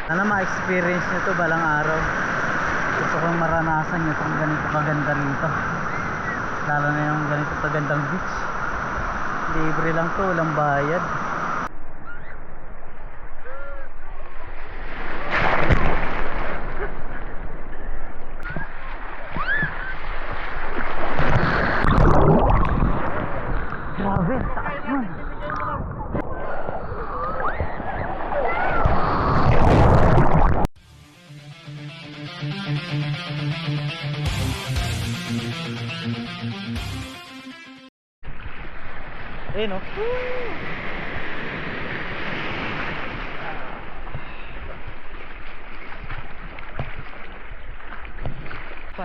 Sana ma-experience nyo to balang araw. Gusto kong maranasan nyo itong ganito kaganda rito, lalo na yung ganito kagandang beach. Libre lang to, walang bayad. Grabe, taas nun. Eh no? Pa.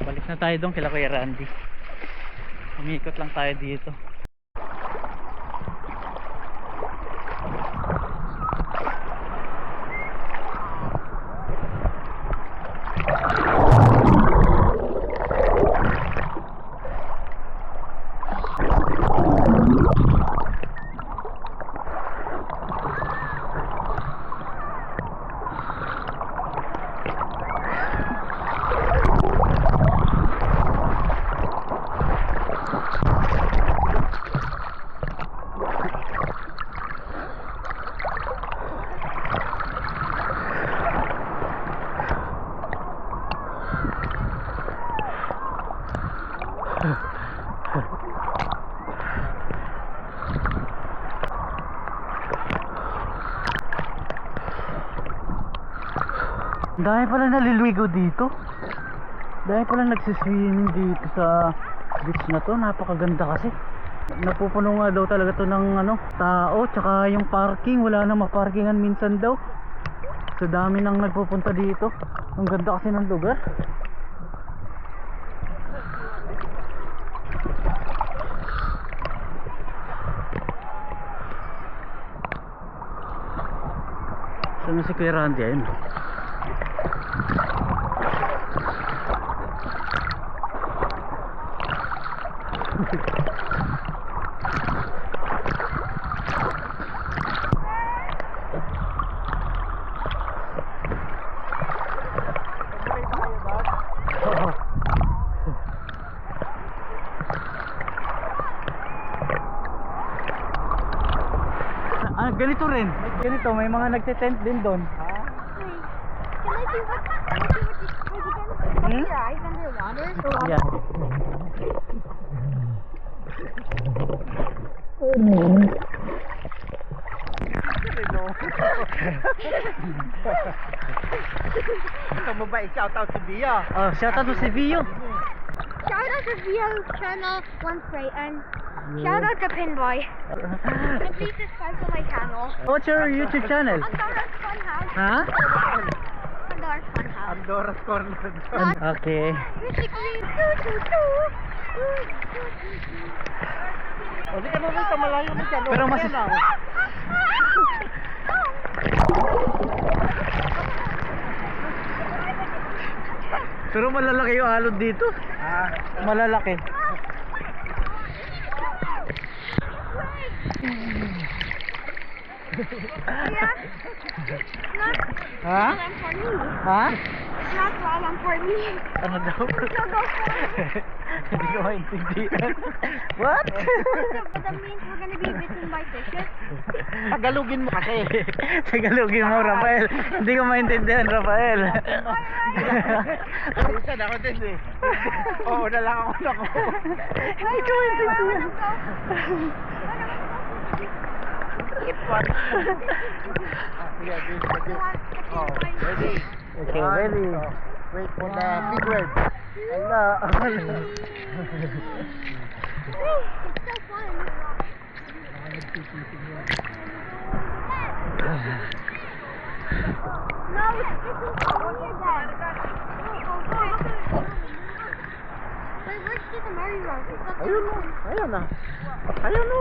Balik na tayo doon kila Kuya Randy. Umikot lang tayo dito. Dahil pala naliligo dito. Dahil pala nagsiswimming dito sa beach na to. Napakaganda kasi. Napupuno nga daw talaga to ng tao. Tsaka yung parking, wala na maparkingan minsan daw. So dami nang nagpupunta dito. Ang ganda kasi ng lugar. Saan na si Kuya Randy? Ayun. Ganito rin. Ganito, may mga nagte-tent din doon. Can I see what you can drive underwater? Yeah. Mabait, shout out to Bia. Oh, shout out to si Vio. Shout out to Vio channel One Spray and shout out to Pinboy. And please subscribe to my channel. What's your YouTube channel? Andora's Funhouse. Ha? Andora's Funhouse. Andora's Corner. Okay. Basically, O di ka naman sa malayo na siya. Pero mas Pero malalaki yung alon dito. Malalaki. Ha? for me. Ha? It's not problem for me. Ano daw? No, go for it. Hindi ko maintindihan. What? But that means we're gonna be bitten by fishes. Tagalogin mo kasi. Tagalogin mo, Rafael. Hindi ko maintindihan, Rafael. Minsan ako din eh. Oo na lang ako nako. Hindi ko maintindihan. Ipon. Yeah, this. Oh, ready. Okay, ready. Wait for the big word. Ala. It's so fun. No, it's me again. Wait, where's the merry-go-round? It's up there. Ayun o. Ayun na. Ayun o.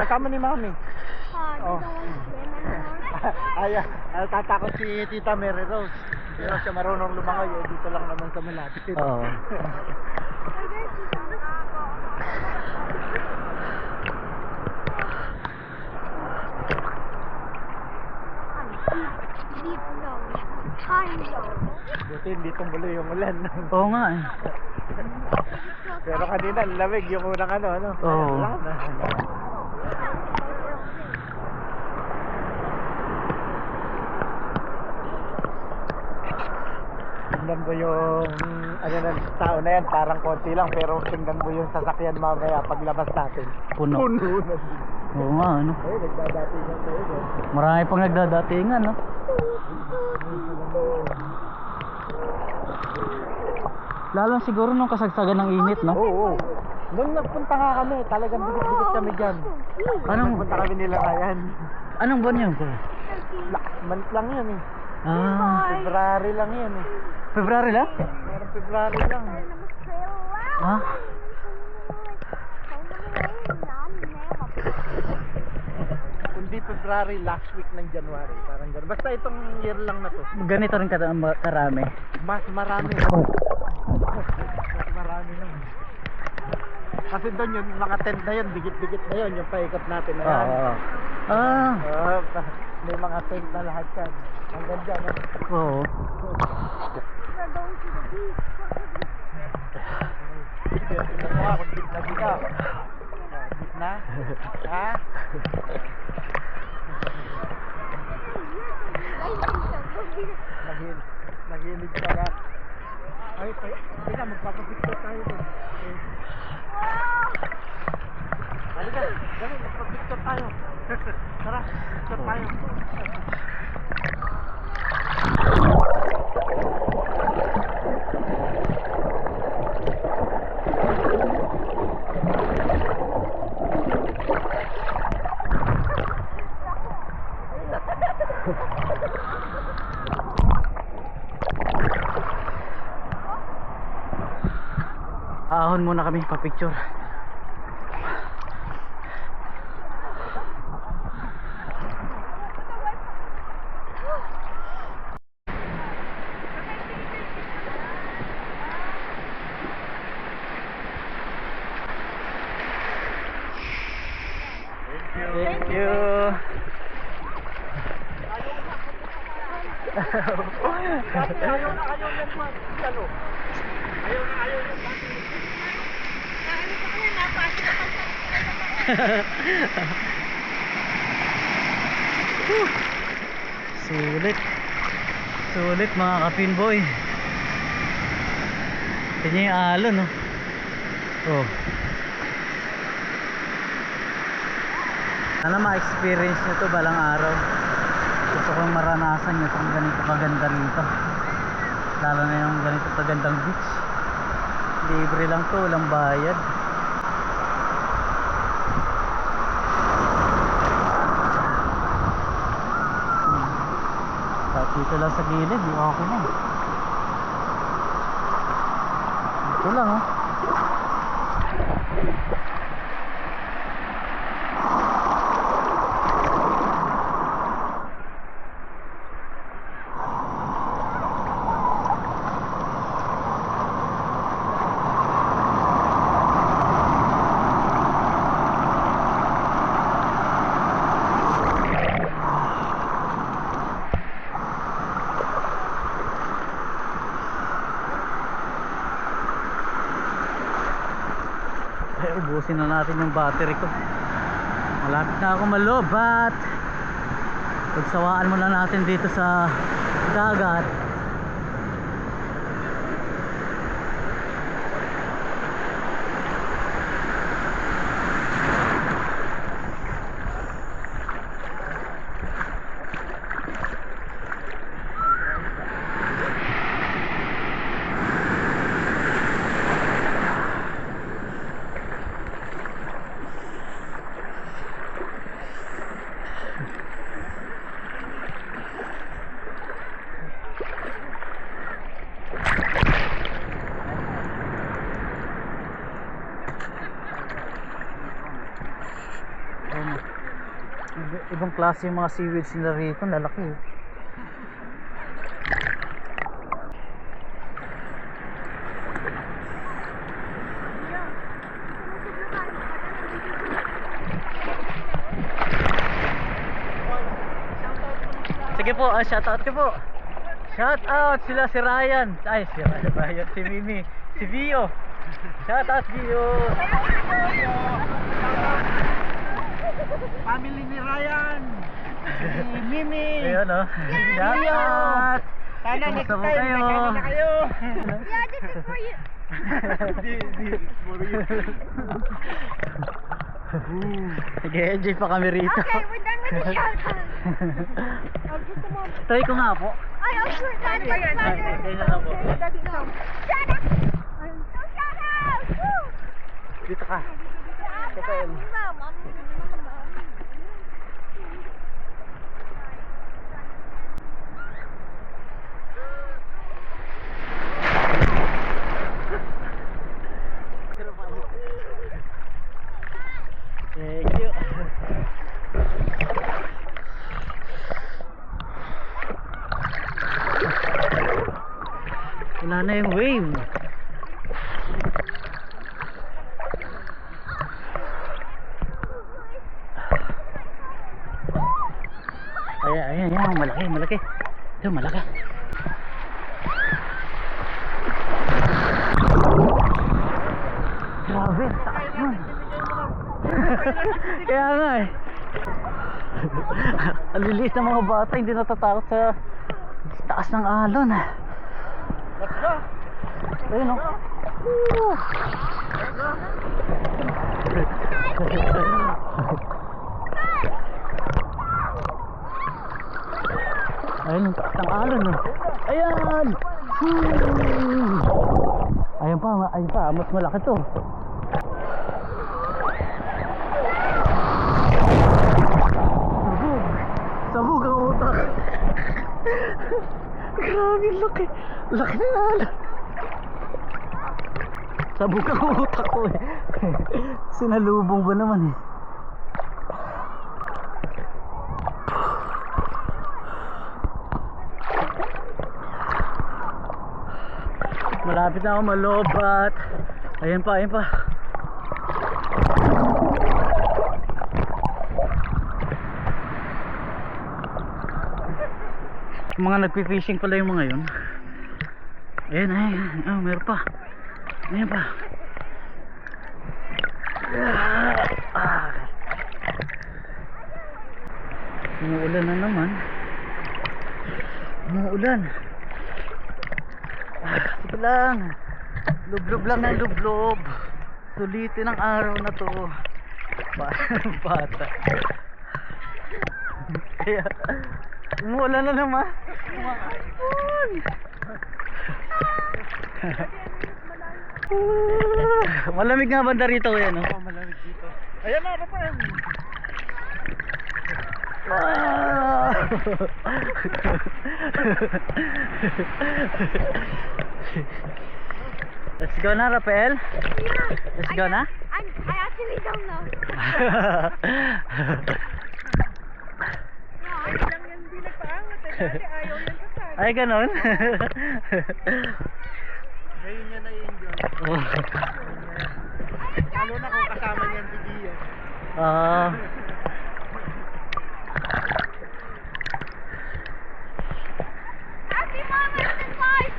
Kasama ni Mami. You don't want to swim anymore? Ayan. Tatakot si Tita Mary Rose. Hindi lang siya marunong lumangoy, eh, dito lang naman sa malapit. Oo. Sleep zone. Time zone. Buti hindi tumuloy yung ulan. Oo nga eh. Pero kanina, lamig yung unang ano. Oo. Wala na. Tingnan mo yung ano ng tao na yan, parang konti lang, pero tingnan mo yung sasakyan mamaya paglabas natin. Puno. Puno na. Oo nga, ano. Ay, nagdadatingan tayo doon. Marami pang nagdadatingan, no? Lalo siguro nung kasagsagan ng init, no? Oo. Nung nagpunta nga kami, talagang dikit-dikit kami dyan. Anong, Nagpunta kami nila Ryan. anong buwan yun, kuya? Last month lang yun eh. Ah, February lang yun eh. February lang? Parang February lang. Ah, Kundi February, last week ng January. Parang gano'n. Basta itong year lang na to. ganito rin karami. Mas marami. Mas marami lang. Kasi doon yung mga tent na yun, dikit-dikit na yun, yung paikot natin na yan. Oo. Ah, May mga tent na lahat yan. Ang ganda no? oo. Tingnan mo nga kung deep na dito. Deep na? Ha? Nagilig ka na. Ay, teka, magpapapicture tayo doon. Halika, dali, magpapicture tayo. Tara, picture tayo. Ahon muna kami pa-picture. Thank you. Ayaw na man. Ano? Ayaw na man. Sulit. Sulit mga kapinboy. Tingnan yung alon, no? Oh. Sana ma-experience nyo to balang araw. Gusto kong maranasan nyo itong ganito kaganda rito. Lalo na yung ganito kagandang beach. Libre lang to, walang bayad. Kahit dito lang sa gilid, di okay na. Ito lang, oh. Ubusin na natin yung battery ko. Malapit na ako malobat. Pagsawaan muna natin dito sa dagat. Ibang klase yung mga seaweeds nila rito, lalaki. po. Shout out ko po. Shout out sila si Ryan. Ay, si Ryan, si Mimi, si Vio. Shout out Vio. Family ni Ryan. Si Mimi. Ayun oh. Shout Vio. out. Sana next Kumusta po time kayo? nagkano na kayo. Yeah, this is for you. Nag-enjoy pa kami rito. Okay, we're done with the shout-out. Oh, just a moment. Try ko nga po. Ay, oh, sure. Daddy, Ay, ganyan lang po. Daddy, no. Shout out! So shout out! Woo! Dito ka. Kapel. Mama. Thank you. Wala na yung wave. Ayan, malaki. Ito, malaki. Grabe, taas nun. Kaya nga eh. Ang lilis ng mga bata, hindi natatakot sa taas ng alon. Let's go. Ayun o. Ayun ang taas ng alon o. Ayan. Ayun pa, mas malaki to. Sabog ang utak. Grabe, laki. Laki na alon. Sabog ang utak ko eh. Sinalubong ba naman eh. Malapit na ako malobat. Ayan pa. Mga nagpi-fishing pala yung mga yun. Ayan. Meron pa. Ayan pa. Umuulan na naman. Sige lang. Lublob lang na lublob. Sulitin ang araw na to. Bata. Kaya umuulan na naman. Malamig nga banda rito kuya, no? Malamig dito. Ayan na, Rafael. Let's go na, Rafael. Yeah. Let's go na. I actually don't know. Ay, ganon. Ngayon niya na-enjoy. Lalo na kung kasama niyan si Gia. Happy moments in life!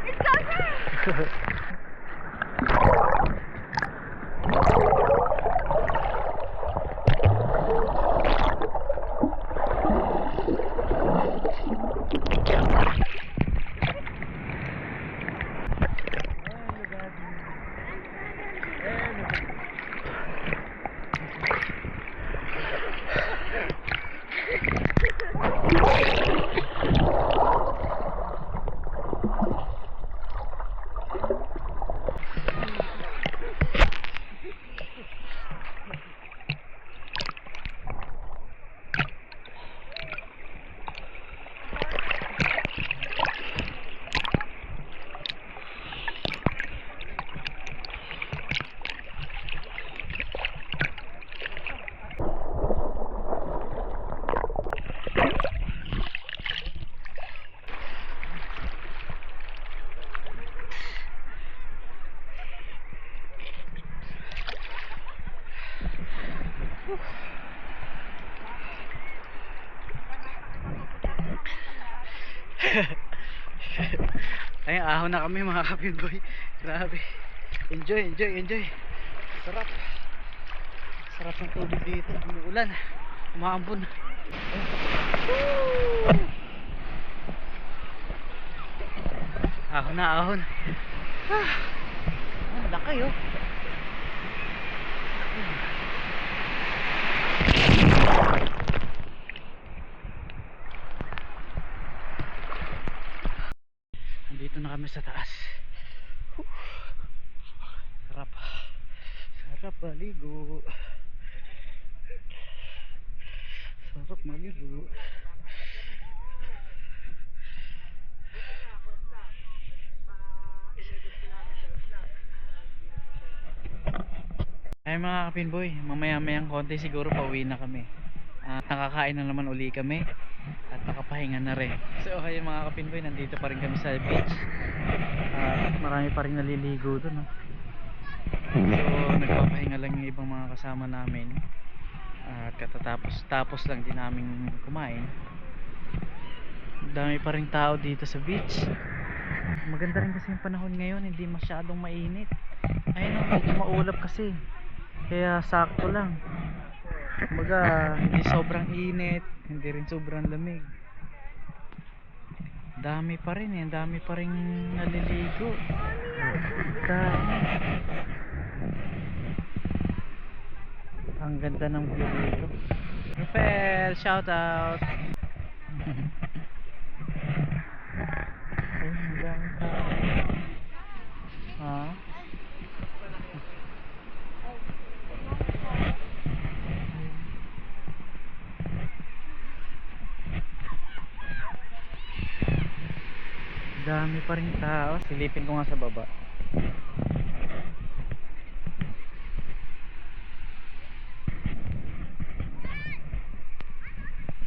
It's okay! Ay, ahon na kami mga kapinboy. Grabe. Enjoy, enjoy, enjoy. Sarap. Sarap ng tubig dito. Umuulan. Umaambon. Ahon na, ahon. Laki oh. Nandito na kami sa taas. Sarap. Sarap maligo. Sarap maligo. Ay mga kapinboy, mamaya-mayang konti siguro pauwi na kami. Nakakain na naman uli kami at nakapahinga na rin. So okay mga kapinboy, nandito pa rin kami sa beach. Marami pa rin naliligo doon. So nagpapahinga lang yung ibang mga kasama namin. At katatapos lang din namin kumain. Dami pa rin tao dito sa beach. Maganda rin kasi yung panahon ngayon, hindi masyadong mainit. Ayun, medyo maulap kasi. Kaya sakto lang. Kumbaga, hindi sobrang init, hindi rin sobrang lamig. Dami pa rin eh, dami pa rin naliligo. Dami. Ang ganda ng view dito. Rafael, shout out. Ay, ang dami tao. Ha? Dami pa rin tao. Silipin ko nga sa baba.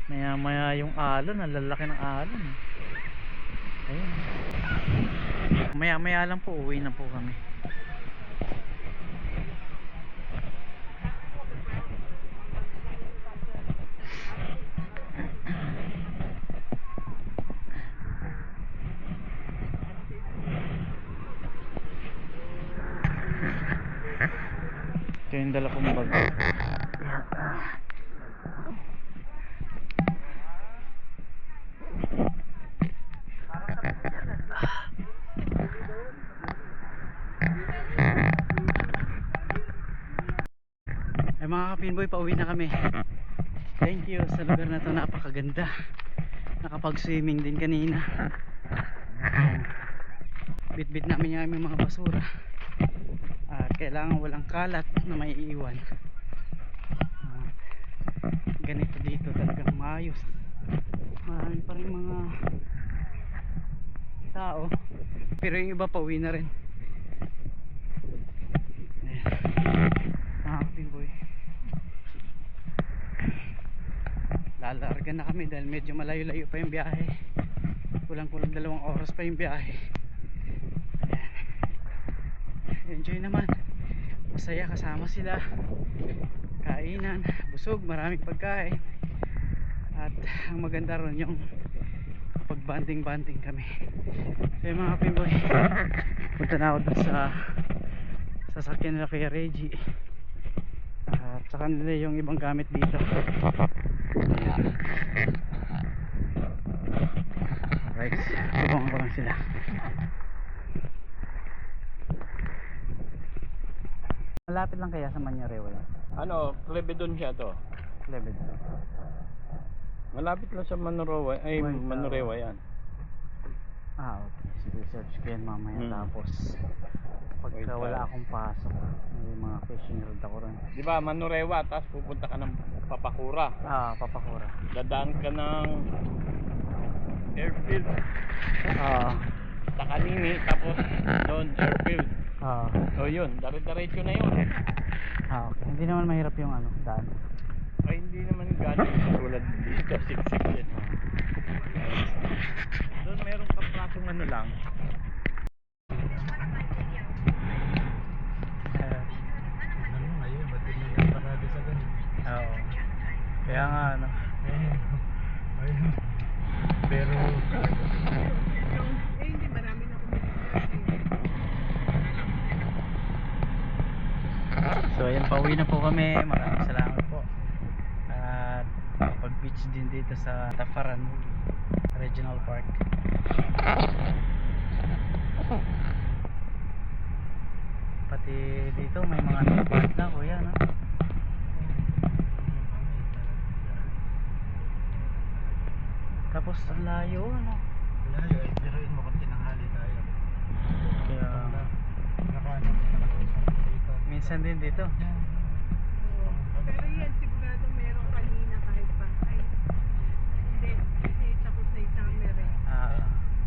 Maya maya yung alon, ang lalaki ng alon. Ayun. Maya maya lang po, uwi na po kami. Ito yung dala kong bag. Ay mga kapinboy, pauwi na kami. Thank you sa lugar na to, napakaganda. Nakapag swimming din kanina. Bit-bit namin yung aming mga basura. Kailangan walang kalat na may iiwan. Ganito dito talagang maayos. Marami pa rin mga tao, pero yung iba pauwi na rin. Mga kapinboy, lalarga na kami dahil medyo malayo-layo pa yung biyahe. Kulang-kulang 2 oras pa yung biyahe. Enjoy naman, masaya kasama sila, kainan, busog, maraming pagkain. At ang maganda ron yung pag banding kami. So yung mga pinboy, punta na ako dun sa sasakyan nila kay Reggie at sa kanila yung ibang gamit dito. Right, subong ko lang sila. Malapit lang kaya sa Manyarewa yan? Ano, Clevedon siya to. Clevedon. Malapit lang sa Manurewa, ay Wait, Manurewa yan. Okay. Sige, search ko yan mamaya. Tapos Wait, pagka wala akong pasok, may mga fishing rod ako rin. Di ba, Manurewa, tapos pupunta ka ng Papakura. Papakura. Dadaan ka ng airfield. Takanini, tapos doon airfield. So yun, dire-diretso na yun. Okay. Hindi naman mahirap yung daan. Ay, hindi naman galing tulad dito, siksik yan. Doon meron ka platong ano lang. Ano ngayon, ba't hindi nga parado sa ganun? Oo. Kaya nga Ayun. Pero So ayan, pauwi na po kami. Maraming salamat po. At pag beach din dito sa Tafaran Regional Park. Pati dito may mga nagpark na kuya, no? Tapos ang layo, ano? Layo eh, biruin mo kung tinanghali tayo. Kaya Nakahanap ka na dito. minsan din dito. Pero yan, sigurado meron kanina kahit pa. Ay, hindi. Kasi tapos na yung summer eh.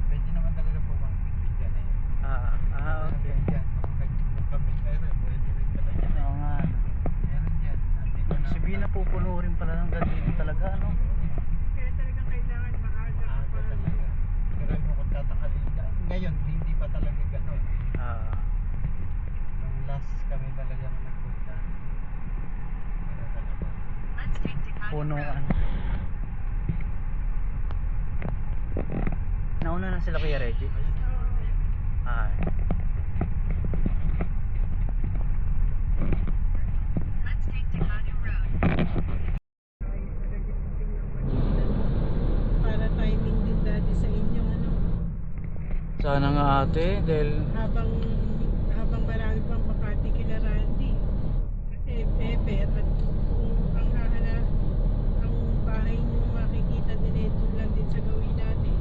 Pwede naman talaga po mga bigyan eh. Okay. Yan, kung nagkamit kayo rin, pwede rin talaga. Oo nga. Meron yan. Nandito na. Sabihin na pupuno rin pala ng ganito talaga, ano? Kaya talaga kailangan maaga ka Aga pa. talaga. Pero mo kung tatanghali. Ngayon, hindi pa talaga gano'n. Nung last kami talaga na nagpunta. Ano talaga. Punuan. Nauna na sila Kuya Reggie. Ay. Para timing din dati sa inyo, ano. Sana nga ate, dahil Habang marami pang Makati kila Randy. Kasi Pepe at kung ang ang bahay niyo makikita din ito lang din sa gawin natin.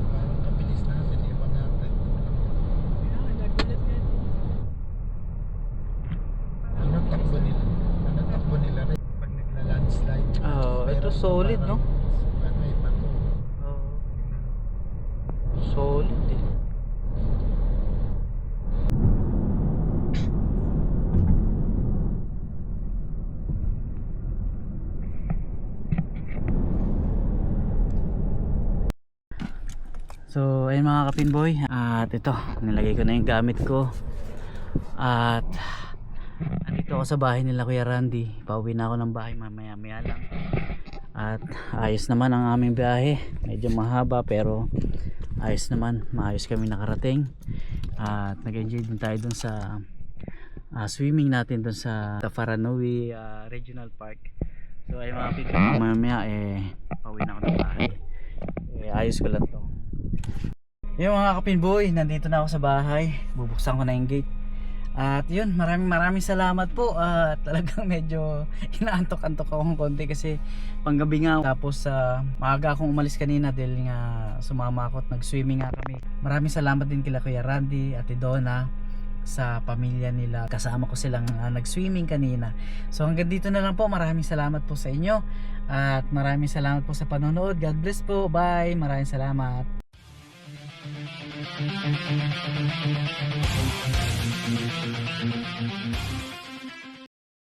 Parang kabilis natin, iba natin. Kaya nagulat nga din. Anong takbo nila? Anong takbo nila rin? Pag nagla-landslide. ito Meron solid, no? parang, Ano eh, bato. Solid eh. So ayun mga kapinboy, at ito nilagay ko na yung gamit ko at andito ako sa bahay nila Kuya Randy. Pauwi na ako ng bahay mamaya maya lang. At ayos naman ang aming biyahe, medyo mahaba pero ayos naman, maayos kami nakarating. At nag-enjoy din tayo dun sa swimming natin dun sa Tafaranowi Regional Park. So ay mga kapinboy, mamaya pauwi na ako ng bahay. Ayos ko lang to. Yung mga kapinboy, nandito na ako sa bahay. Bubuksan ko na yung gate. At yun, maraming salamat po. Talagang medyo inaantok-antok akong konti kasi panggabi nga. Tapos maaga akong umalis kanina dahil nga sumama ako at nag-swimming nga kami. Maraming salamat din kila Kuya Randy at Donna sa pamilya nila. Kasama ko silang nag-swimming kanina. So hanggang dito na lang po. Maraming salamat po sa inyo. At maraming salamat po sa panonood. God bless po. Bye. Maraming salamat. Thank you.